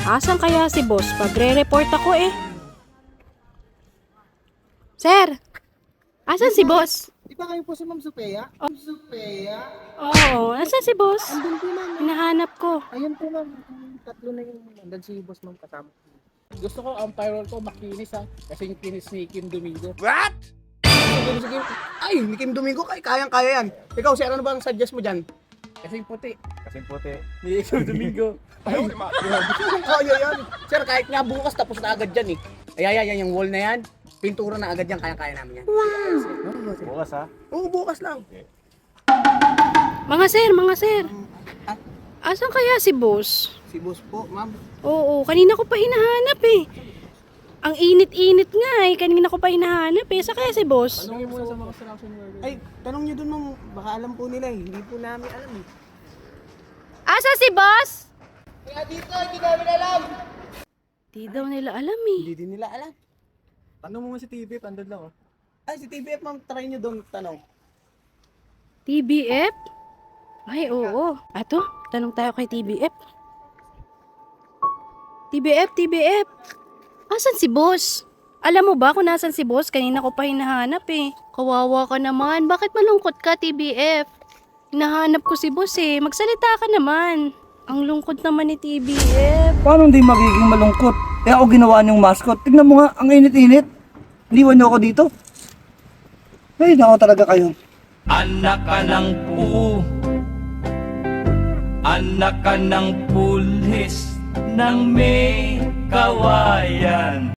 Asan kaya si boss? Pagre-report ako eh. Sir! Asan si boss? Di ba kayo po si Ma'am Supea? Ma'am Supea? Oo, asan si boss? Andun po ma'am. Hinahanap ko. Ayun po ma'am. Tatlo na yung andun si boss ma'am kasama. Gusto ko ang payroll ko makinis ha. Kasi yung kinis ni Kim Domingo. What? Ay, ni Kim Domingo, kayang-kaya yan. Ikaw, sir, ano ba ang suggest mo dyan? Kasing puti. Kasing puti. Ni Kim Domingo. Ay, kaya yan. Sir, kahit nga bukas, tapos na agad dyan eh. Ay, yung wall na yan. Pintura na agad yan, kaya-kaya namin yan. Bukas ha. Oo, bukas lang. Mga sir. Asan kaya si boss? Si boss po, ma'am. Oo, kanina ko pa hinahanap eh. Ang init-init nga eh. Kanina ko pa hinahanap eh. Saan kaya si boss? Tanongin mo sa mga construction workers. Ay, tanong nyo dun ma'am. Baka alam po nila eh. Hindi po namin alam eh. Asan si boss? Kaya dito, hindi namin alam. Di daw nila alam eh. Hindi din nila alam. Tanong mo sa TV, andun lang oh. Ay, si TBF ma'am, try nyo doon tanong. TBF? Ay, oo. Ato, tanong tayo kay TBF. TBF. Asan si boss? Alam mo ba kung nasan si boss? Kanina ko pa hinahanap eh. Kawawa ka naman. Bakit malungkot ka, TBF? Hinahanap ko si boss eh. Magsalita ka naman. Ang lungkot naman ni TBF. Paano hindi magiging malungkot? Eh ako ginawa niyong mascot. Tignan mo nga, ang init-init. Liwan niyo ako dito. Ay, nako talaga kayo. Anak ka ng pulis ng may kawayan.